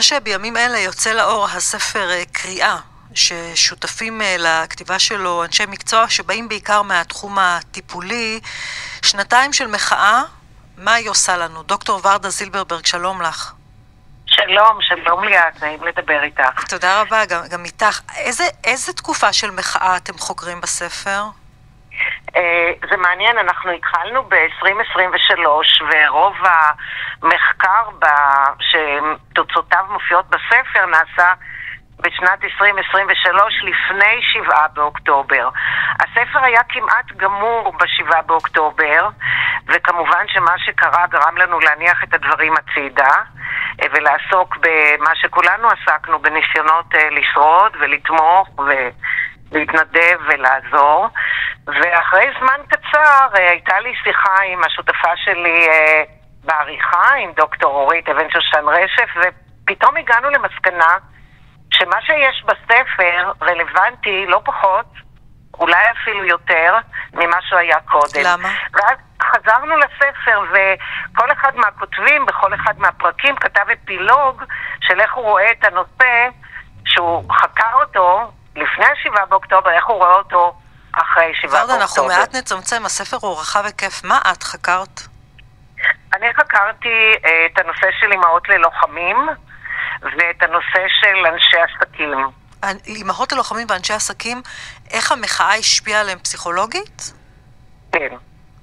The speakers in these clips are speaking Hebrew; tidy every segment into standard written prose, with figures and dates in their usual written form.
שבימים אלה יוצא לאור הספר קריאה, ששותפים לכתיבה שלו אנשי מקצוע שבאים בעיקר מהתחום הטיפולי. שנתיים של מחאה, מה היא עושה לנו? דוקטור ורדה זילברברג, שלום לך. שלום ליאת, נעים לדבר איתך. תודה רבה, גם איתך. איזה תקופה של מחאה אתם חוקרים בספר? זה מעניין, אנחנו התחלנו ב-2023 ורוב המחקר שתוצאותיו מופיעות בספר נעשה בשנת 2023 לפני 7 באוקטובר. הספר היה כמעט גמור ב7 באוקטובר, וכמובן שמה שקרה גרם לנו להניח את הדברים הצידה ולעסוק במה שכולנו עסקנו, בניסיונות לשרוד ולתמוך ולהתנדב ולעזור. ואחרי זמן קצר הייתה לי שיחה עם השותפה שלי בעריכה, עם דוקטור אורית אבן שושן רשף, ופתאום הגענו למסקנה שמה שיש בספר רלוונטי לא פחות, אולי אפילו יותר, ממה שהיה קודם. למה? ואז חזרנו לספר, וכל אחד מהכותבים, בכל אחד מהפרקים, כתב אפילוג של איך הוא רואה את הנושא, שהוא חקר אותו לפני 7 באוקטובר, איך הוא רואה אותו אחרי 7 באוקטובר. ורדה, אנחנו מעט נצמצם, הספר הוא רחב היקף. מה את חקרת? אני חקרתי את הנושא של אמהות ללוחמים, ואת הנושא של אנשי עסקים. אמהות ללוחמים ואנשי עסקים, איך המחאה השפיעה עליהם פסיכולוגית? כן.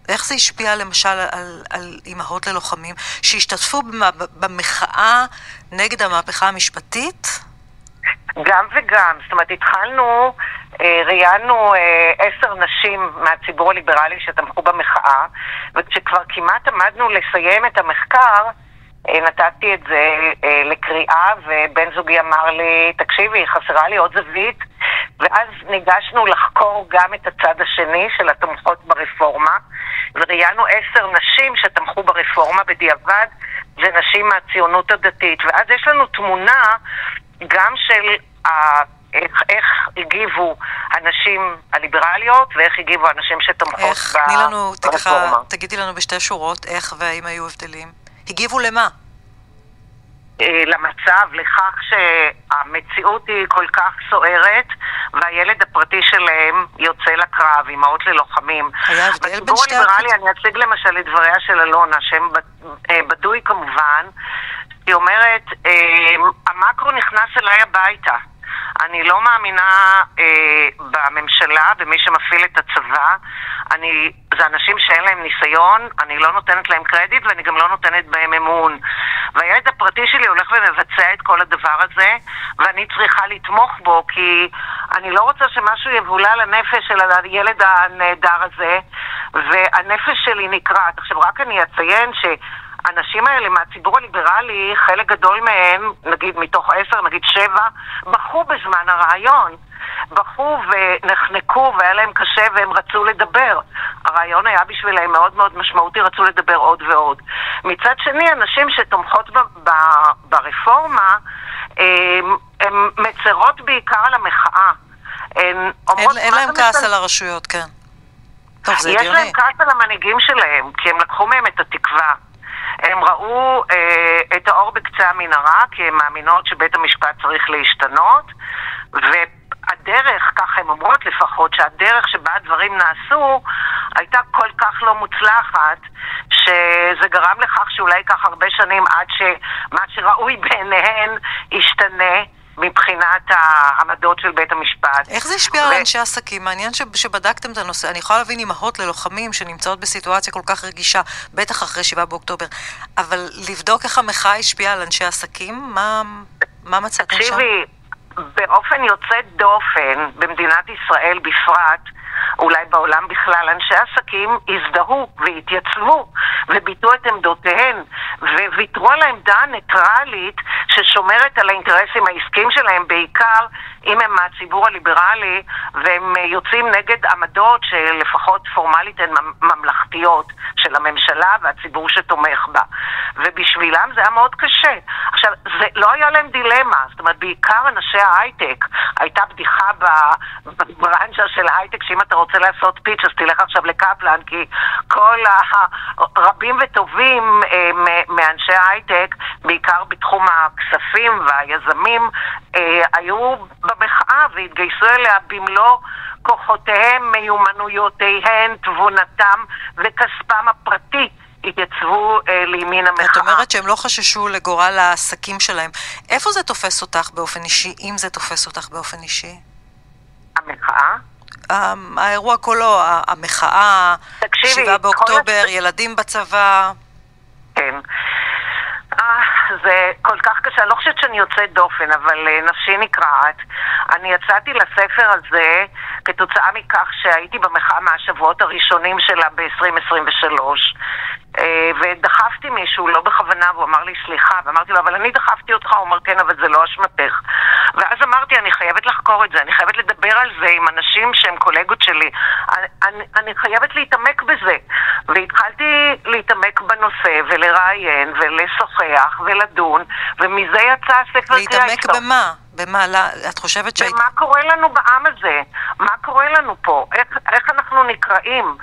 איך זה השפיע למשל על אמהות ללוחמים שהשתתפו במחאה נגד המהפכה המשפטית? גם וגם. זאת אומרת, התחלנו, ראיינו 10 נשים מהציבור הליברלי שתמכו במחאה, וכשכבר כמעט עמדנו לסיים את המחקר, נתתי את זה לקריאה, ובן זוגי אמר לי, תקשיבי, חסרה לי עוד זווית, ואז ניגשנו לחקור גם את הצד השני של התומכות ברפורמה, וראיינו 10 נשים שתמכו ברפורמה בדיעבד, זה נשים מהציונות הדתית, ואז יש לנו תמונה גם של איך הגיבו הנשים הליברליות, ואיך הגיבו הנשים שתומכות ברפורמה. תגידי לנו בשתי שורות איך והאם היו הבדלים. הגיבו למה? למצב, לכך שהמציאות היא כל כך סוערת, והילד הפרטי שלהם יוצא לקרב, אמהות ללוחמים. היה הבדל בין בציבור שתי... הליברלי אני אציג למשל את דבריה של אלונה, שהם בדוי כמובן, היא אומרת, המקרו נכנס אליי הביתה. אני לא מאמינה בממשלה, במי שמפעיל את הצבא. זה אנשים שאין להם ניסיון, אני לא נותנת להם קרדיט ואני גם לא נותנת בהם אמון. והילד הפרטי שלי הולך ומבצע את כל הדבר הזה, ואני צריכה לתמוך בו, כי אני לא רוצה שמשהו יבולע לנפש של הילד הנהדר הזה, והנפש שלי נקרעת. עכשיו רק אני אציין האנשים האלה מהציבור הליברלי, חלק גדול מהם, נגיד מתוך 10, נגיד 7, בכו בזמן הרעיון. בכו ונחנקו והיה להם קשה והם רצו לדבר. הרעיון היה בשבילהם מאוד מאוד משמעותי, רצו לדבר עוד ועוד. מצד שני, אנשים שתומכות ברפורמה, הם מצרות בעיקר על המחאה. אין להם כעס על הרשויות, כן. טוב, זה יש הגיוני. להם כעס על המנהיגים שלהם, כי הם לקחו מהם את התקווה. הם ראו את האור בקצה המנהרה, כי הם מאמינות שבית המשפט צריך להשתנות, והדרך, ככה הם אומרות לפחות, שהדרך שבה הדברים נעשו, הייתה כל כך לא מוצלחת, שזה גרם לכך שאולי ייקח הרבה שנים עד שמה שראוי בעיניהן ישתנה, מבחינת העמדות של בית המשפט. איך זה השפיע על אנשי עסקים? מעניין שבדקתם את הנושא. אני יכולה להבין אמהות ללוחמים שנמצאות בסיטואציה כל כך רגישה, בטח אחרי 7 באוקטובר, אבל לבדוק איך המחאה השפיעה על אנשי עסקים? מה מצאתם שם? תקשיבי, באופן יוצא דופן, במדינת ישראל בפרט, אולי בעולם בכלל, אנשי עסקים הזדהו והתייצבו וביטאו את עמדותיהן וויתרו על העמדה הניטרלית ששומרת על האינטרסים העסקיים שלהם, בעיקר אם הם מהציבור הליברלי והם יוצאים נגד עמדות שלפחות פורמלית הן ממלכתיות של הממשלה והציבור שתומך בה, ובשבילם זה היה מאוד קשה. עכשיו, זה לא היה להם דילמה, זאת אומרת בעיקר אנשי ההייטק, הייתה בדיחה בברנצ'ה של ההייטק שאם אתה רוצה לעשות פיץ' אז תלך עכשיו לקפלן, כי כל הרבים וטובים מאנשי ההייטק, בעיקר בתחום הכספים והיזמים, היו במחאה והתגייסו אליה במלוא כוחותיהם, מיומנויותיהם, תבונתם וכספם הפרטי. התייצבו לימין המחאה. את אומרת שהם לא חששו לגורל העסקים שלהם. איפה זה תופס אותך באופן אישי, אם זה תופס אותך באופן אישי? המחאה? האירוע כולו, המחאה, 7 באוקטובר, ילדים בצבא. כן. זה כל כך קשה, אני לא חושבת שאני יוצאת דופן, אבל נפשי נקרעת. אני יצאתי לספר הזה כתוצאה מכך שהייתי במחאה מהשבועות הראשונים שלה ב-2023, ודחפתי מישהו, לא בכוונה, והוא אמר לי סליחה, ואמרתי לו, אבל אני דחפתי אותך, הוא אמר כן, אבל זה לא אשמתך. ואז אמרתי, אני חייבת לחקור את זה, אני חייבת לדבר על זה עם אנשים שהם קולגות שלי, אני חייבת להתעמק בזה. והתחלתי להתעמק בנושא, ולראיין, ולשוחח, ולדון, ומזה יצא הספר קריאה. להתעמק במה? במה? את חושבת ומה קורה לנו בעם הזה? מה קורה לנו פה? איך אנחנו נקראים?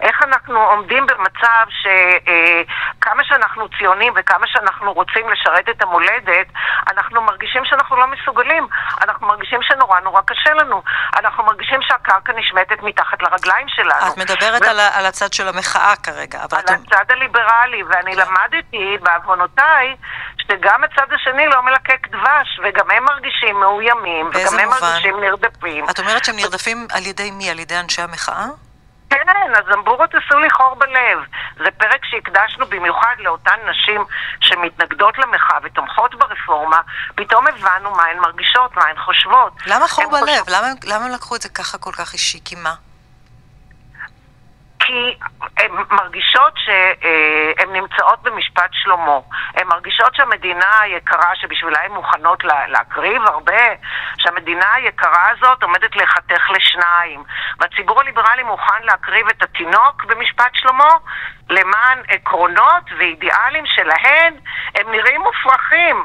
איך אנחנו עומדים במצב שכמה שאנחנו ציונים וכמה שאנחנו רוצים לשרת את המולדת, אנחנו מרגישים שאנחנו לא מסוגלים, אנחנו מרגישים שנורא נורא קשה לנו, אנחנו מרגישים שהקרקע נשמטת מתחת לרגליים שלנו. את מדברת על הצד של המחאה כרגע. על הצד הליברלי, ואני למדתי בעוונותיי שגם הצד השני לא מלקק דבש, וגם הם מרגישים מאוימים, וגם הם מרגישים נרדפים. את אומרת שהם נרדפים על ידי מי? על ידי אנשי המחאה? כן, הזמבורות עשו לי חור בלב. זה פרק שהקדשנו במיוחד לאותן נשים שמתנגדות למחאה ותומכות ברפורמה. פתאום הבנו מה הן מרגישות, מה הן חושבות. למה חור בלב? למה הם לקחו את זה ככה כל כך אישי? כי מה? כי הן מרגישות שהן נמצאות במשפט שלמה. הן מרגישות שהמדינה היקרה שבשבילה הן מוכנות להקריב הרבה, שהמדינה היקרה הזאת עומדת לחתך לשניים. והציבור הליברלי מוכן להקריב את התינוק במשפט שלמה למען עקרונות ואידיאלים שלהן. הם נראים מופרכים.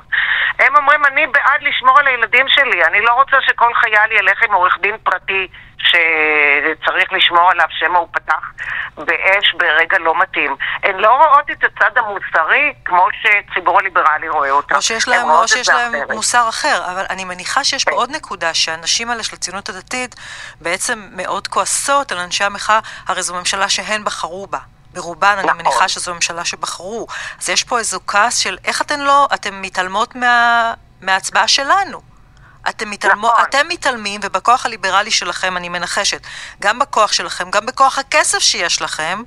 הם אומרים, אני בעד לשמור על הילדים שלי. אני לא רוצה שכל חייל ילך עם עורך דין פרטי שצריך לשמור עליו שמא הוא פתח באש ברגע לא מתאים. הן לא רואות את הצד המוסרי כמו שציבור הליברלי רואה אותה. או שיש להם מוסר אחר, אבל אני מניחה שיש פה עוד נקודה שהנשים האלה של הציונות הדתית בעצם מאוד כועסות על אנשי המחאה, הרי זו ממשלה שהן בחרו בה. ברובן אני מניחה שזו ממשלה שבחרו. אז יש פה איזו כעס של איך אתן מתעלמות מההצבעה שלנו. אתם מתעלמים, ובכוח הליברלי שלכם, אני מנחשת, גם בכוח שלכם, גם בכוח הכסף שיש לכם,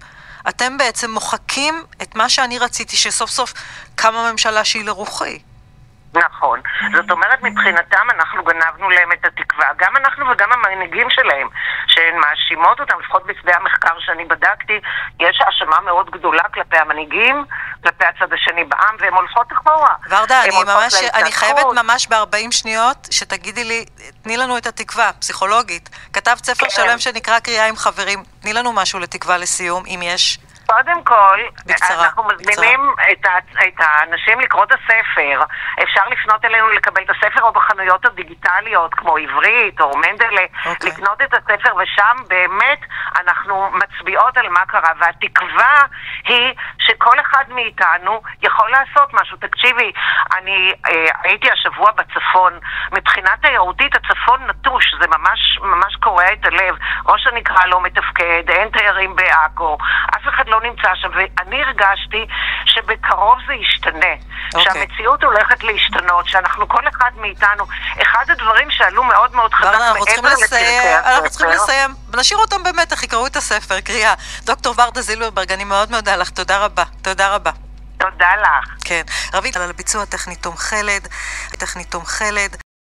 אתם בעצם מוחקים את מה שאני רציתי, שסוף סוף קמה ממשלה שהיא לרוחי. נכון. זאת אומרת, מבחינתם אנחנו גנבנו להם את התקווה. גם אנחנו וגם המנהיגים שלהם, שהן מאשימות אותם, לפחות בשדה המחקר שאני בדקתי, יש האשמה מאוד גדולה כלפי המנהיגים, כלפי הצד השני בעם, והן הולכות אחורה. ורדה, אני חייבת ממש ב-40 שניות שתגידי לי, תני לנו את התקווה, פסיכולוגית. כתבת ספר שלם שנקרא קריאה עם חברים. תני לנו משהו לתקווה לסיום, אם יש. קודם כל, בקצרה, אנחנו מזמינים את האנשים לקרוא את הספר. אפשר לפנות אלינו לקבל את הספר או בחנויות הדיגיטליות כמו עברית או מנדלה, לקנות את הספר, ושם באמת אנחנו מצביעות על מה קרה, והתקווה היא שכל אחד מאיתנו יכול לעשות משהו. תקשיבי, אני הייתי השבוע בצפון, מבחינה תיירותית הצפון נטוש, זה ממש קורע את הלב. ראש הנקרא לא מתפקד, אין תיירים בעכו, אף אחד לא נמצא שם, ואני הרגשתי שבקרוב זה ישתנה, שהמציאות הולכת להשתנות, שאנחנו כל אחד מאיתנו, אחד הדברים שעלו מאוד מאוד חזק אנחנו צריכים לסיים, נשאיר אותם באמת, איך יקראו את הספר, קריאה. דוקטור ורדה זילברברג, אני מאוד מודה לך, תודה רבה. תודה לך. כן, רבית על הביצוע טכני תום חלד.